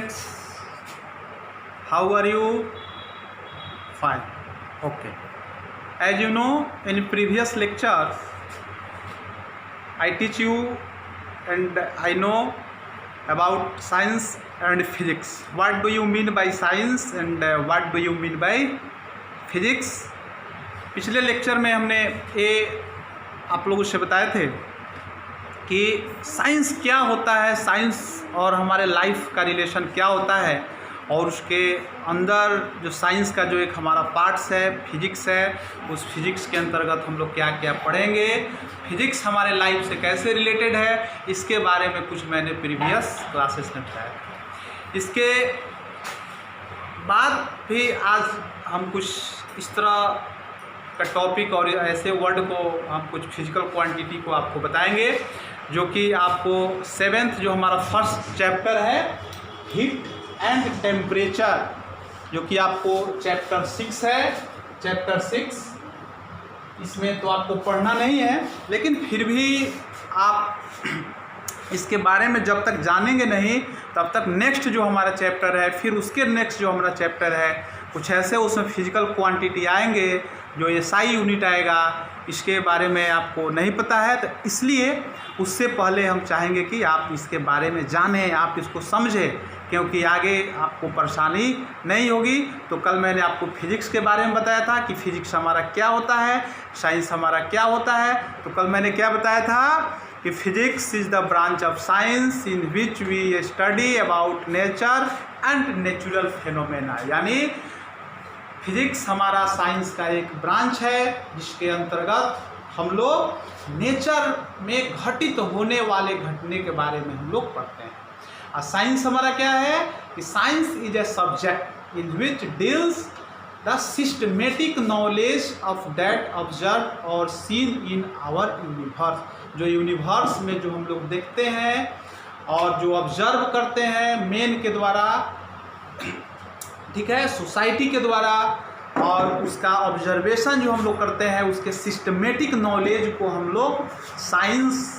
students, how are you? Fine. Okay. As you know, in previous lectures I teach you and I know about science and physics. What do you mean by science and what do you mean by physics? पिछले lecture में हमने ये आप लोगों से बताए थे कि साइंस क्या होता है, साइंस और हमारे लाइफ का रिलेशन क्या होता है, और उसके अंदर जो साइंस का जो एक हमारा पार्ट्स है, फिजिक्स है, उस फिजिक्स के अंतर्गत हम लोग क्या क्या पढ़ेंगे, फिजिक्स हमारे लाइफ से कैसे रिलेटेड है, इसके बारे में कुछ मैंने प्रीवियस क्लासेस में बताया। इसके बाद भी आज हम कुछ इस तरह का टॉपिक और ऐसे वर्ड को हम कुछ फिजिकल क्वांटिटी को आपको बताएंगे, जो कि आपको 7th जो हमारा फर्स्ट चैप्टर है हीट एंड टेम्परेचर, जो कि आपको चैप्टर 6 है। चैप्टर 6 इसमें तो आपको पढ़ना नहीं है, लेकिन फिर भी आप इसके बारे में जब तक जानेंगे नहीं तब तक नेक्स्ट जो हमारा चैप्टर है, फिर उसके नेक्स्ट जो हमारा चैप्टर है, कुछ ऐसे उसमें फिजिकल क्वांटिटी आएंगे जो एसआई यूनिट आएगा, इसके बारे में आपको नहीं पता है। तो इसलिए उससे पहले हम चाहेंगे कि आप इसके बारे में जानें, आप इसको समझें, क्योंकि आगे आपको परेशानी नहीं होगी। तो कल मैंने आपको फिजिक्स के बारे में बताया था कि फिजिक्स हमारा क्या होता है, साइंस हमारा क्या होता है। तो कल मैंने क्या बताया था कि physics is the branch of science in which we study about nature and natural phenomena, यानी फिजिक्स हमारा साइंस का एक ब्रांच है जिसके अंतर्गत हम लोग नेचर में घटित होने वाले घटने के बारे में हम लोग पढ़ते हैं। और साइंस हमारा क्या है कि science is a subject in which deals the systematic knowledge of that observe और सीन इन आवर यूनिवर्स। जो यूनिवर्स में जो हम लोग देखते हैं और जो ऑब्जर्व करते हैं मेन के द्वारा, ठीक है, सोसाइटी के द्वारा, और उसका ऑब्जर्वेशन जो हम लोग करते हैं, उसके सिस्टमेटिक नॉलेज को हम लोग साइंस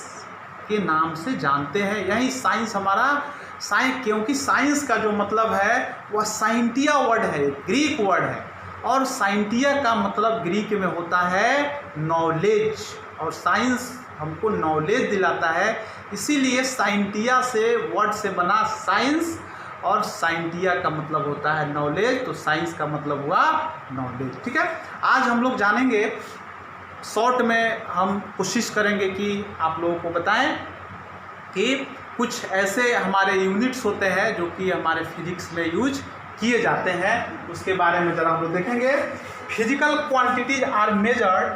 के नाम से जानते हैं। यही साइंस हमारा साइंस, क्योंकि साइंस का जो मतलब है वह साइंटिया वर्ड है, ग्रीक वर्ड है, और साइंटिया का मतलब ग्रीक में होता है नॉलेज, और साइंस हमको नॉलेज दिलाता है। इसीलिए साइंटिया से वर्ड से बना साइंस, और साइंटिया का मतलब होता है नॉलेज, तो साइंस का मतलब हुआ नॉलेज। ठीक है, आज हम लोग जानेंगे, शॉर्ट में हम कोशिश करेंगे कि आप लोगों को बताएं कि कुछ ऐसे हमारे यूनिट्स होते हैं जो कि हमारे फिजिक्स में यूज किए जाते हैं, उसके बारे में ज़रा हम लोग देखेंगे। Physical quantities are measured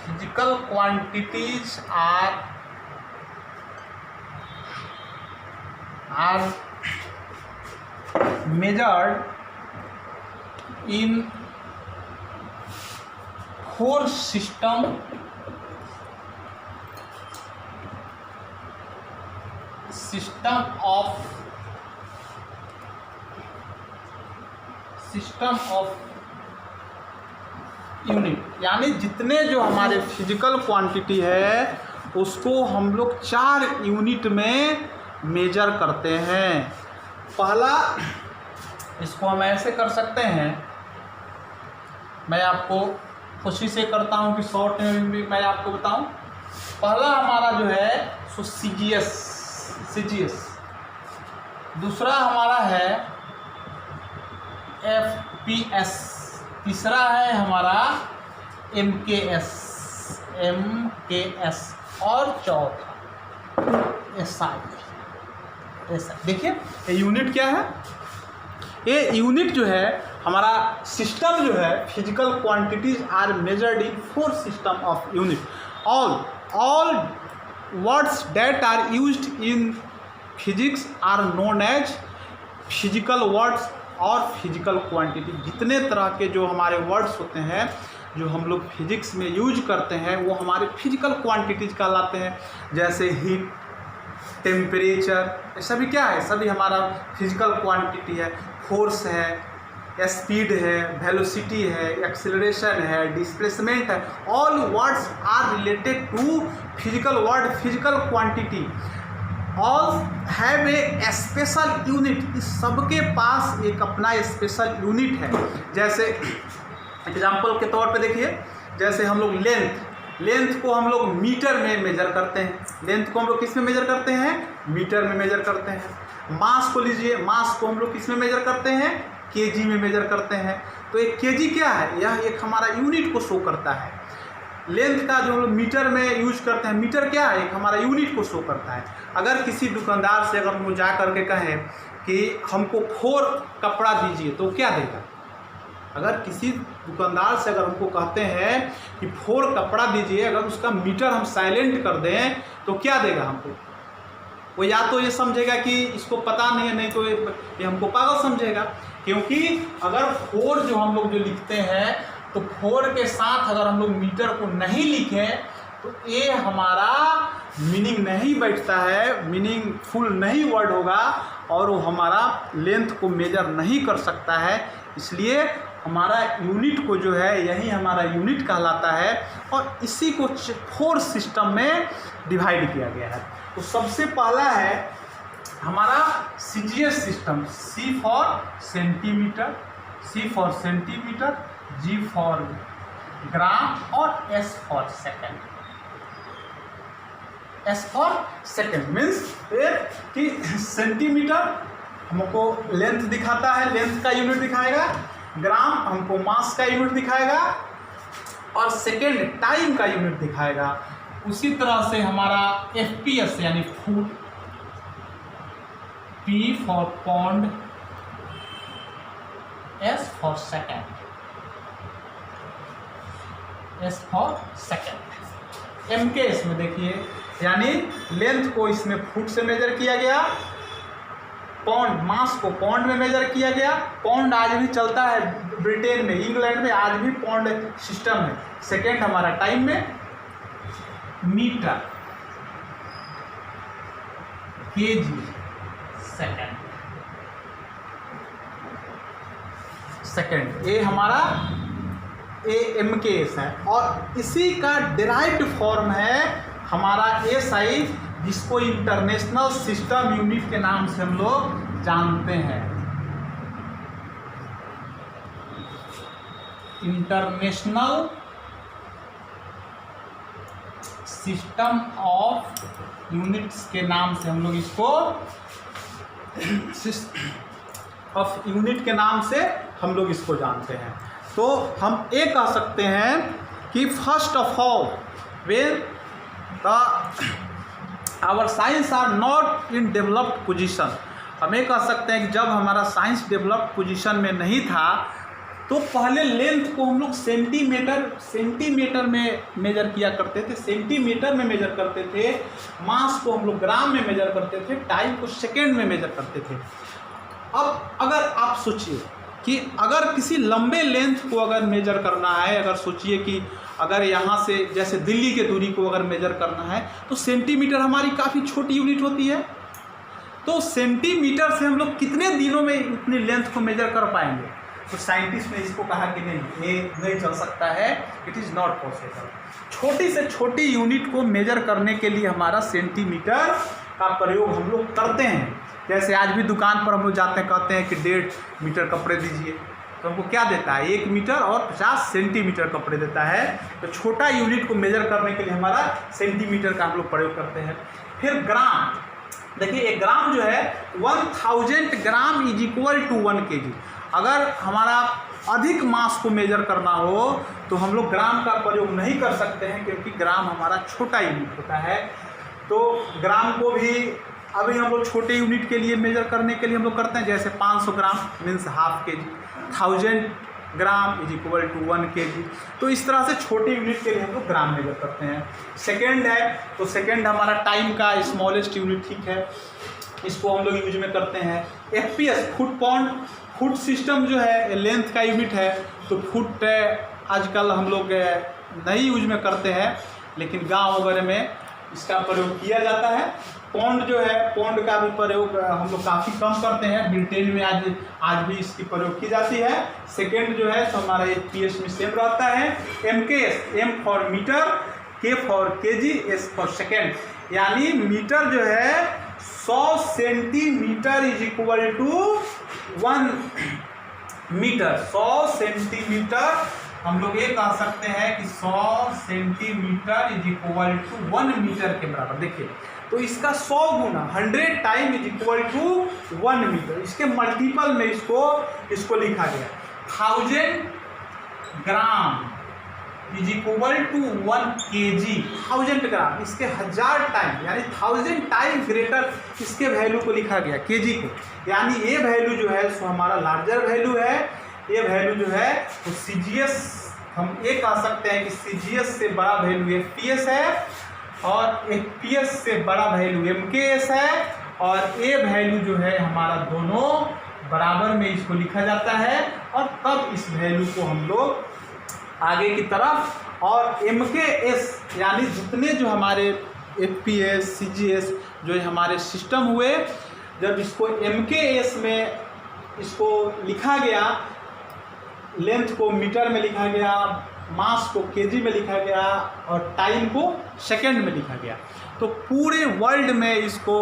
physical quantities are measured in 4 system of unit, यानी जितने जो हमारे फिजिकल क्वांटिटी है उसको हम लोग 4 यूनिट में मेजर करते हैं। पहला, इसको हम ऐसे कर सकते हैं, मैं आपको कोशिश ये करता हूँ कि शॉर्ट में भी मैं आपको बताऊँ। पहला हमारा जो है सो सीजीएस, दूसरा हमारा है एफपीएस, तीसरा है हमारा एमकेएस, और चौथा एसआई। देखिए ये यूनिट क्या है, ये यूनिट जो है हमारा सिस्टम जो है, physical quantities are measured in 4 system of unit. All words that are used in physics are known as physical words और फिजिकल क्वांटिटी। जितने तरह के जो हमारे वर्ड्स होते हैं जो हम लोग फिजिक्स में यूज करते हैं वो हमारे फिजिकल क्वांटिटीज कहलाते हैं। जैसे हीट, टेम्परेचर, ये सभी क्या है, सभी हमारा फिजिकल क्वांटिटी है। फोर्स है, स्पीड है, वेलोसिटी है, एक्सेलरेशन है, डिस्प्लेसमेंट है, all words are related to physical word, physical quantity, all have a special unit. इस सबके पास एक अपना स्पेशल यूनिट है। जैसे एग्जाम्पल के तौर पे देखिए, जैसे हम लोग लेंथ को हम लोग मीटर में मेजर करते हैं। लेंथ को हम लोग किस में मेजर करते हैं? मीटर में मेजर करते हैं। मास को लीजिए, मास को हम लोग किस में मेजर करते हैं? केजी में मेजर करते हैं। तो एक केजी क्या है? यह एक हमारा यूनिट को शो करता है। लेंथ का जो हम लोग मीटर में यूज करते हैं, मीटर क्या है? एक हमारा यूनिट को शो करता है। अगर किसी दुकानदार से अगर हम जा करके कहें कि हमको 4 कपड़ा दीजिए, तो क्या देगा? अगर किसी दुकानदार से अगर हमको कहते हैं कि 4 कपड़ा दीजिए, अगर उसका मीटर हम साइलेंट कर दें तो क्या देगा हमको? वो या तो ये समझेगा कि इसको पता नहीं है, नहीं तो ये हमको पागल समझेगा। क्योंकि अगर 4 जो हम लोग जो लिखते हैं, तो 4 के साथ अगर हम लोग मीटर को नहीं लिखें तो ये हमारा मीनिंग नहीं बैठता है, मीनिंगफुल नहीं वर्ड होगा और वो हमारा लेंथ को मेजर नहीं कर सकता है। इसलिए हमारा यूनिट को जो है, यही हमारा यूनिट कहलाता है और इसी को 4 सिस्टम में डिवाइड किया गया है। तो सबसे पहला है हमारा CGS system, C for centimetre, C for centimetre, G for gram और S for second. S for second means कि सेंटीमीटर हमको लेंथ दिखाता है, लेंथ का यूनिट दिखाएगा, ग्राम हमको मास का यूनिट दिखाएगा और सेकेंड टाइम का यूनिट दिखाएगा। उसी तरह से हमारा एफपीएस यानी foot, P for pound, S for second, S for second. M K इसमें देखिए, यानी लेंथ को इसमें फुट से मेजर किया गया, पौंड मास को पौंड में मेजर किया गया। पौंड आज भी चलता है ब्रिटेन में, इंग्लैंड में आज भी पौंड सिस्टम है। सेकेंड हमारा टाइम में मीटर, केजी, सेकेंड, सेकेंड ये हमारा AMKS है। और इसी का डिराइव्ड फॉर्म है हमारा SI, जिसको इंटरनेशनल सिस्टम यूनिट के नाम से हम लोग जानते हैं। इंटरनेशनल सिस्टम ऑफ यूनिट्स के नाम से हम लोग इसको ऑफ यूनिट के नाम से हम लोग इसको जानते हैं। तो हम ये कह सकते हैं कि first of all when our science are not in developed position, हम ये कह सकते हैं कि जब हमारा साइंस डेवलप्ड पोजीशन में नहीं था तो पहले लेंथ को हम लोग सेंटीमीटर में मेजर किया करते थे, सेंटीमीटर में मेजर करते थे। मास को हम लोग ग्राम में मेजर करते थे, टाइम को सेकेंड में मेजर करते थे। अब अगर आप सोचिए कि अगर किसी लंबे लेंथ को अगर मेजर करना है, अगर सोचिए कि अगर यहाँ से जैसे दिल्ली के दूरी को अगर मेजर करना है तो सेंटीमीटर हमारी काफ़ी छोटी यूनिट होती है। तो सेंटीमीटर से हम लोग कितने दिनों में उतनी लेंथ को मेजर कर पाएंगे? तो साइंटिस्ट ने इसको कहा कि नहीं, ये नहीं चल सकता है, इट इज़ नॉट पॉसिबल। छोटी से छोटी यूनिट को मेजर करने के लिए हमारा सेंटीमीटर का प्रयोग हम लोग करते हैं। जैसे आज भी दुकान पर हम लोग जाते हैं, कहते हैं कि 1.5 मीटर कपड़े दीजिए, तो हमको क्या देता है? 1 मीटर और 50 सेंटीमीटर कपड़े देता है। तो छोटा यूनिट को मेजर करने के लिए हमारा सेंटीमीटर का हम लोग प्रयोग करते हैं। फिर ग्राम, देखिए एक ग्राम जो है 1000 gram is equal to 1 kg। अगर हमारा अधिक मास को मेजर करना हो तो हम लोग ग्राम का प्रयोग नहीं कर सकते हैं, क्योंकि ग्राम हमारा छोटा यूनिट होता है। तो ग्राम को भी अभी हम लोग छोटे यूनिट के लिए मेजर करने के लिए हम लोग करते हैं, जैसे 500 gram means ½ kg, 1000 gram is equal to 1 kg। तो इस तरह से छोटे यूनिट के लिए हम लोग ग्राम मेजर करते हैं। सेकेंड है, तो सेकेंड हमारा टाइम का स्मॉलेस्ट यूनिट, ठीक है, इसको हम लोग यूज में करते हैं। FPS foot pound, foot system जो है लेंथ का यूनिट है, तो फुट आजकल हम लोग नहीं यूज में करते हैं, लेकिन गांव वगैरह में इसका प्रयोग किया जाता है। पौंड जो है, पौंड का भी प्रयोग हम लोग काफ़ी कम करते हैं। ब्रिटेन में आज भी इसकी प्रयोग की जाती है। सेकेंड जो है तो हमारा FPS में सेम रहता है। MKS, M for metre, K for kg, S for second, यानी मीटर जो है 100 centimetre is equal to 1 metre. 100 centimetre हम लोग ये कह सकते हैं कि 100 centimetre is equal to 1 metre के बराबर। देखिए तो इसका 100 गुना 100 time is equal to 1 metre. इसके मल्टीपल में इसको लिखा गया 1000 gram is equal to 1 kg। 1000 gram, इसके 1000 टाइम यानी 1000 टाइम ग्रेटर इसके वैल्यू को लिखा गया kg को, यानी ये वैल्यू जो है सो हमारा लार्जर वैल्यू है। ये वैल्यू जो है तो CGS, हम ये कह सकते हैं कि CGS से बड़ा वैल्यू FPS है और FPS से बड़ा वैल्यू MKS है, और ये वैल्यू जो है हमारा दोनों बराबर में इसको लिखा जाता है। और तब इस वैल्यू को हम लोग आगे की तरफ, और MKS यानी जितने जो हमारे FPS CGS जो हमारे सिस्टम हुए, जब इसको MKS में इसको लिखा गया, लेंथ को मीटर में लिखा गया, मास को kg में लिखा गया और टाइम को सेकंड में लिखा गया, तो पूरे वर्ल्ड में इसको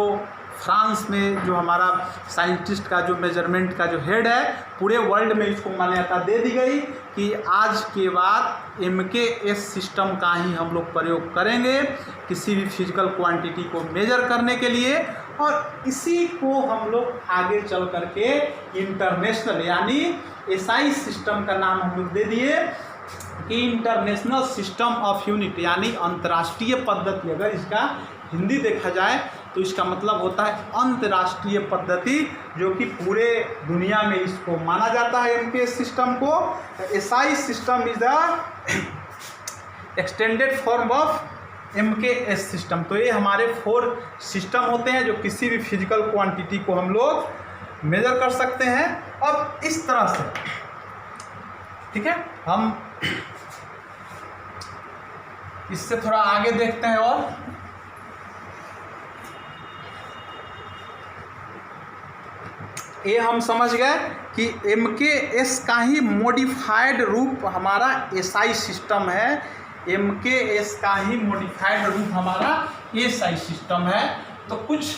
फ्रांस में जो हमारा साइंटिस्ट का जो मेजरमेंट का जो हेड है, पूरे वर्ल्ड में इसको मान्यता दे दी गई कि आज के बाद MKS सिस्टम का ही हम लोग प्रयोग करेंगे किसी भी फिजिकल क्वांटिटी को मेजर करने के लिए। और इसी को हम लोग आगे चल करके इंटरनेशनल यानी SI सिस्टम का नाम हम लोग दे दिए कि इंटरनेशनल सिस्टम ऑफ यूनिट, यानी अंतर्राष्ट्रीय पद्धति। अगर इसका हिंदी देखा जाए तो इसका मतलब होता है अंतर्राष्ट्रीय पद्धति, जो कि पूरे दुनिया में इसको माना जाता है MKS सिस्टम को। SI system is the extended form of MKS system. तो ये हमारे 4 सिस्टम होते हैं जो किसी भी फिजिकल क्वांटिटी को हम लोग मेजर कर सकते हैं। अब इस तरह से, ठीक है, हम इससे थोड़ा आगे देखते हैं। और ये हम समझ गए कि MKS का ही मॉडिफाइड रूप हमारा SI सिस्टम है। MKS का ही मॉडिफाइड रूप हमारा SI सिस्टम है। तो कुछ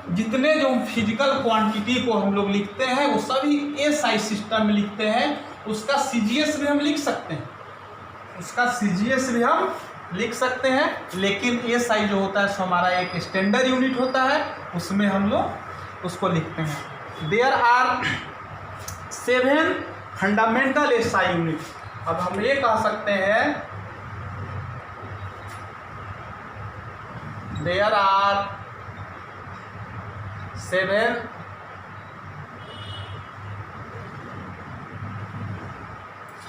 जितने जो फिजिकल क्वांटिटी को हम लोग लिखते हैं वो सभी SI सिस्टम में लिखते हैं। उसका CGS भी हम लिख सकते हैं, उसका CGS भी हम लिख सकते हैं, लेकिन SI जो होता है सो हमारा एक स्टैंडर्ड यूनिट होता है, उसमें हम लोग उसको लिखते हैं। There are 7 fundamental SI unit. अब हम ये कह सकते हैं there are 7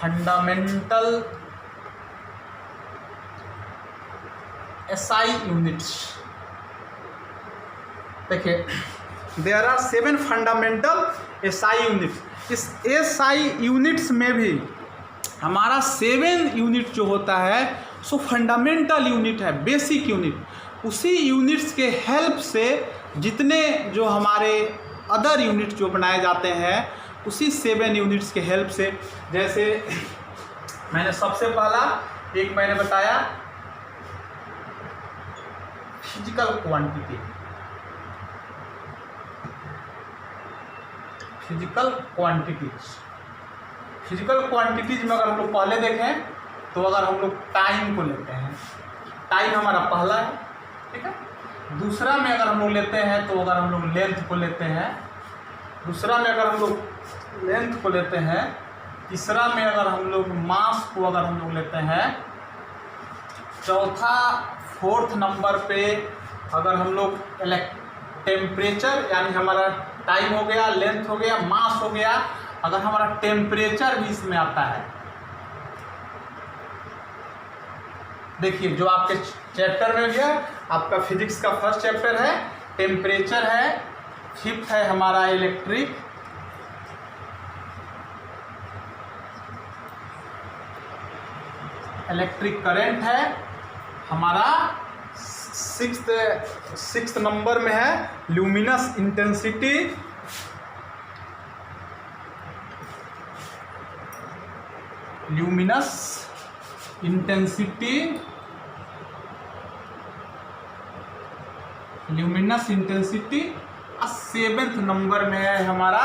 fundamental SI units. देखिए there are 7 fundamental SI units. इस SI यूनिट्स में भी हमारा 7 यूनिट जो होता है सो फंडामेंटल यूनिट है, बेसिक यूनिट। उसी यूनिट्स के हेल्प से जितने जो हमारे अदर यूनिट जो बनाए जाते हैं, उसी 7 यूनिट्स के हेल्प से, जैसे मैंने सबसे पहला एक मैंने बताया फिजिकल क्वांटिटी। फिजिकल क्वांटिटीज में अगर हम लोग पहले देखें तो अगर हम लोग टाइम को लेते हैं, टाइम हमारा पहला है, ठीक है। दूसरा में अगर हम लोग लेते हैं तो अगर हम लोग लेंथ को लेते हैं, दूसरा में अगर हम लोग लेंथ को लेते हैं, तीसरा में अगर हम लोग मास को अगर हम लोग लेते हैं, चौथा 4th नंबर पे अगर हम लोग टेम्परेचर, यानी हमारा टाइम हो गया, लेंथ हो गया, मास हो गया, अगर हमारा टेम्परेचर भी इसमें आता है। देखिए जो आपके चैप्टर में भी है, आपका फिजिक्स का फर्स्ट चैप्टर है, टेम्परेचर है, 5th है हमारा इलेक्ट्रिक, करंट है हमारा सिक्स्थ नंबर में है luminous intensity. Luminous intensity, luminous intensity. और 7वें नंबर में है हमारा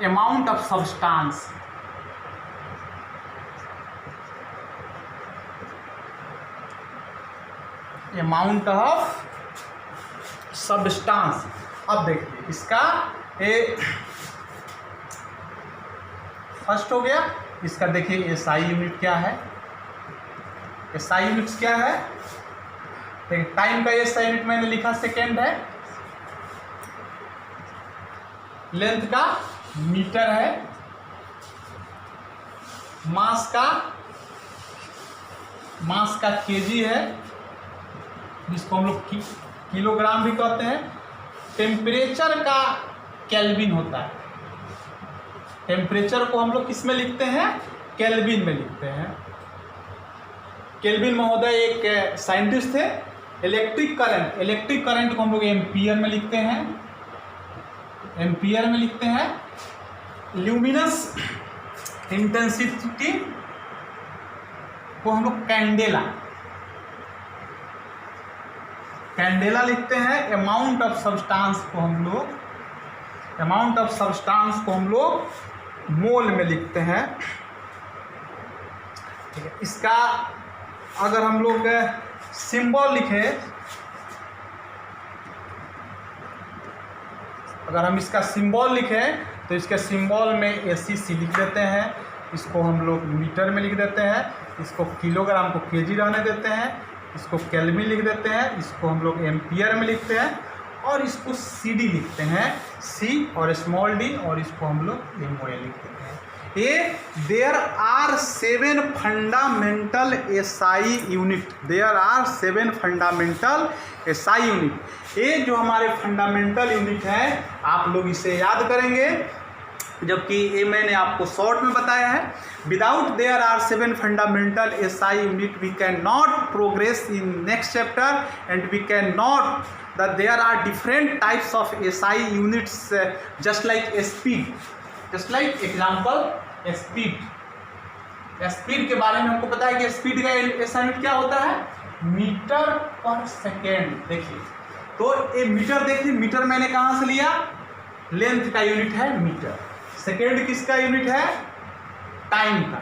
amount of substance. Amount of substance. अब देखिए इसका फर्स्ट हो गया। इसका देखिए एसआई यूनिट क्या है, एसआई यूनिट्स क्या है। देखिए टाइम का एसआई यूनिट मैंने लिखा सेकेंड है, लेंथ का मीटर है, मास का केजी है, जिसको हम लोग किलोग्राम भी कहते हैं। टेम्परेचर का केल्विन होता है। टेम्परेचर को हम लोग किस में लिखते हैं, केल्विन में लिखते हैं। केल्विन महोदय एक साइंटिस्ट थे। इलेक्ट्रिक करंट को हम लोग एम्पियर में लिखते हैं, एम्पियर में लिखते हैं। ल्यूमिनस इंटेंसिटी को हम लोग कैंडेला लिखते हैं। अमाउंट ऑफ सब्सटेंस को हम लोग मोल में लिखते हैं। ठीक है, इसका अगर हम लोग सिंबल लिखें, अगर हम इसका सिंबल लिखें तो इसके सिंबल में एसीसी लिख देते हैं, इसको हम लोग मीटर में लिख देते हैं, इसको किलोग्राम को केजी रहने देते हैं, इसको केल्विन लिख देते हैं, इसको हम लोग एम्पियर में लिखते हैं, और इसको सीडी लिखते हैं, सी और स्मॉल डी, और इसको हम लोग एमओए लिख देते हैं। ये there are 7 fundamental SI unit, there are 7 fundamental SI unit. ये जो हमारे फंडामेंटल यूनिट है आप लोग इसे याद करेंगे, जबकि ये मैंने आपको शॉर्ट में बताया है। Without there are 7 fundamental SI unit we can not progress in next chapter and we can not that there are different types of SI units just like speed, just like example speed के बारे में हमको पता है कि speed का SI unit क्या होता है, मीटर पर सेकेंड। देखिए तो ये मीटर, देखिए मीटर मैंने कहाँ से लिया, लेंथ का यूनिट है मीटर, सेकेंड किसका यूनिट है, टाइम का।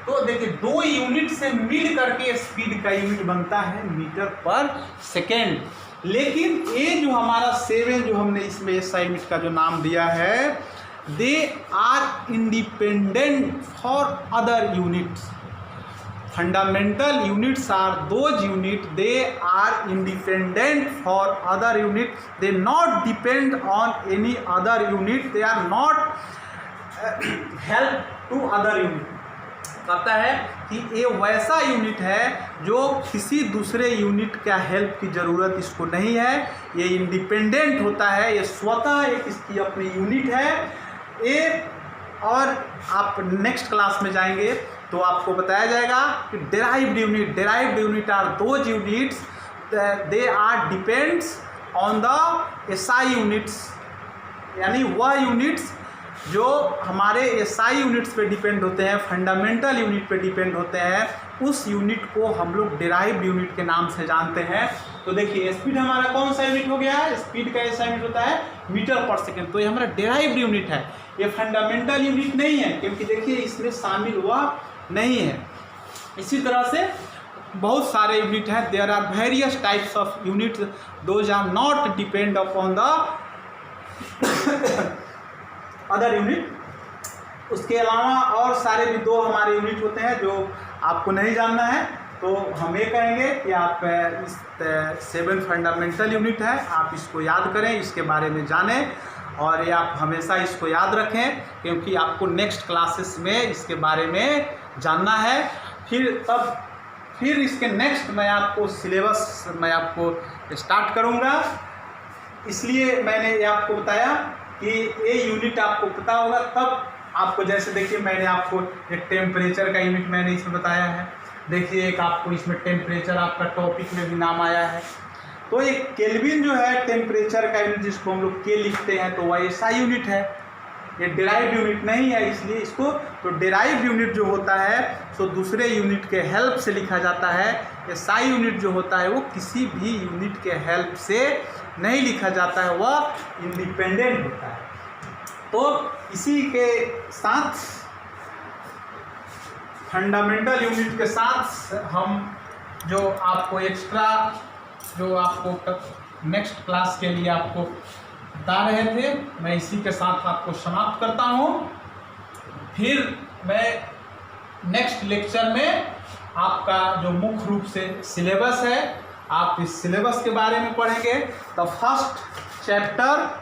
तो देखिए 2 यूनिट से मिल करके स्पीड का यूनिट बनता है मीटर पर सेकेंड। लेकिन ये जो हमारा 7 जो हमने इसमें एसआई यूनिट का जो नाम दिया है, they are independent for other units. Fundamental units are those unit they are independent for other unit, they not depend on any other unit, they are not help to other unit. कहता है कि ये वैसा unit है जो किसी दूसरे unit का हेल्प की ज़रूरत इसको नहीं है, ये इंडिपेंडेंट होता है, ये स्वतः एक इसकी अपनी यूनिट है ये। और आप नेक्स्ट क्लास में जाएंगे तो आपको बताया जाएगा कि derived unit are those units they are depends on the SI units, यानी वह यूनिट्स जो हमारे एसआई यूनिट्स पे डिपेंड होते हैं, फंडामेंटल यूनिट पे डिपेंड होते हैं, उस यूनिट को हम लोग डेराइव्ड यूनिट के नाम से जानते हैं। तो देखिए स्पीड हमारा कौन सा यूनिट हो गया है, स्पीड का एसआई यूनिट होता है मीटर पर सेकेंड, तो ये हमारा डेराइव्ड यूनिट है, ये फंडामेंटल यूनिट नहीं है, क्योंकि देखिए इसमें शामिल हुआ नहीं है। इसी तरह से बहुत सारे यूनिट हैं, there are various types of units, those are not depend upon the other unit. उसके अलावा और सारे भी 2 हमारे यूनिट होते हैं जो आपको नहीं जानना है, तो हम ये कहेंगे कि आप इस 7 फंडामेंटल यूनिट है, आप इसको याद करें, इसके बारे में जानें, और ये आप हमेशा इसको याद रखें, क्योंकि आपको नेक्स्ट क्लासेस में इसके बारे में जानना है। फिर इसके नेक्स्ट मैं आपको सिलेबस मैं आपको स्टार्ट करूँगा, इसलिए मैंने ये आपको बताया कि ये यूनिट आपको पता होगा तब आपको, जैसे देखिए मैंने आपको एक टेम्परेचर का यूनिट मैंने इसमें बताया है, देखिए एक आपको इसमें टेम्परेचर आपका टॉपिक में भी नाम आया है। तो ये केल्विन जो है टेम्परेचर का यूनिट, जिसको हम लोग के लिखते हैं, तो वह एसआई यूनिट है, ये डेराइव यूनिट नहीं है, इसलिए इसको तो डेराइव यूनिट जो होता है सो दूसरे यूनिट के हेल्प से लिखा जाता है। एसआई यूनिट जो होता है वो किसी भी यूनिट के हेल्प से नहीं लिखा जाता है, वह इंडिपेंडेंट होता है। तो इसी के साथ फंडामेंटल यूनिट के साथ हम जो आपको एक्स्ट्रा जो आपको नेक्स्ट क्लास के लिए आपको बता रहे थे, मैं इसी के साथ आपको समाप्त करता हूँ। फिर मैं नेक्स्ट लेक्चर में आपका जो मुख्य रूप से सिलेबस है, आप इस सिलेबस के बारे में पढ़ेंगे। The first chapter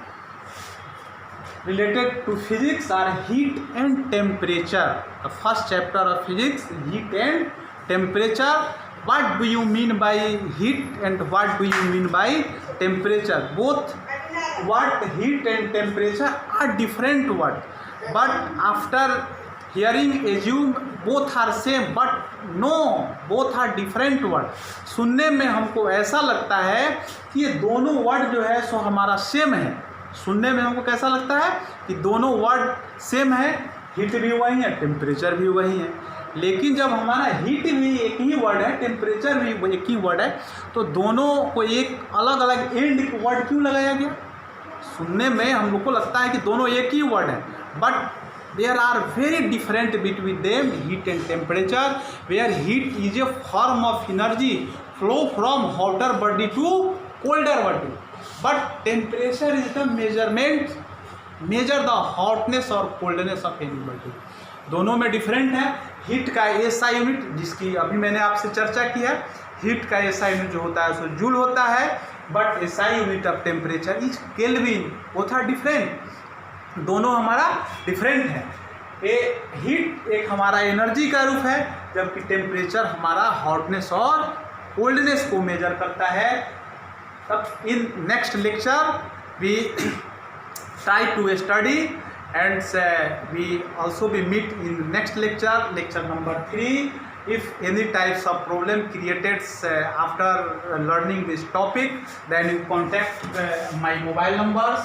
related to physics are heat and temperature. The first chapter of physics, heat and temperature. What do you mean by heat and what do you mean by temperature? Both word heat and temperature are different word, but after hearing assume both are same, but no, both are different word. सुनने में हमको ऐसा लगता है कि ये दोनों word जो है सो हमारा सेम है। सुनने में हमको कैसा लगता है कि दोनों वर्ड सेम है, हीट भी वही है, टेम्परेचर भी वही है। लेकिन जब हमारा हीट भी एक ही वर्ड है, टेम्परेचर भी एक ही वर्ड है, तो दोनों को एक अलग अलग एंड वर्ड क्यों लगाया गया? सुनने में हम लोग को लगता है कि दोनों एक ही वर्ड है, but there are very different between them, heat and temperature, where heat is a form of energy flow from hotter body to colder body, but temperature is the measurement, measure the hotness और coldness of any body। दोनों में different है। Heat का SI unit, जिसकी अभी मैंने आपसे चर्चा की है, हीट का एसआई यूनिट जो होता है उसको जूल होता है, but SI unit of temperature is kelvin. Both are different, दोनों हमारा डिफरेंट है। ये हीट एक हमारा एनर्जी का रूप है, जबकि टेम्परेचर हमारा हॉटनेस और कोल्डनेस को मेजर करता है। तब in next lecture we try to study and we also be meet in next lecture number 3. If any types of problem created after learning this topic, then you contact my mobile numbers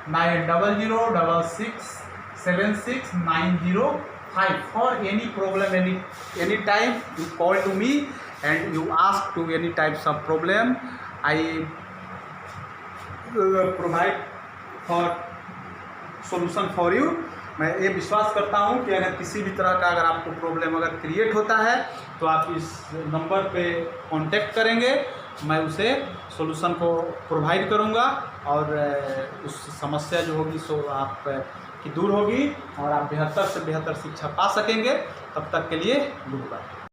90066769005. For any problem, any time you call to me and you ask to any types of problem, I provide for solution for you. मैं ये विश्वास करता हूँ कि अगर किसी भी तरह का अगर आपको प्रॉब्लम अगर क्रिएट होता है तो आप इस नंबर पे कांटेक्ट करेंगे, मैं उसे सॉल्यूशन को प्रोवाइड करूँगा और उस समस्या जो होगी सो आप की दूर होगी और आप बेहतर से बेहतर शिक्षा पा सकेंगे। तब तक के लिए गुड बाय।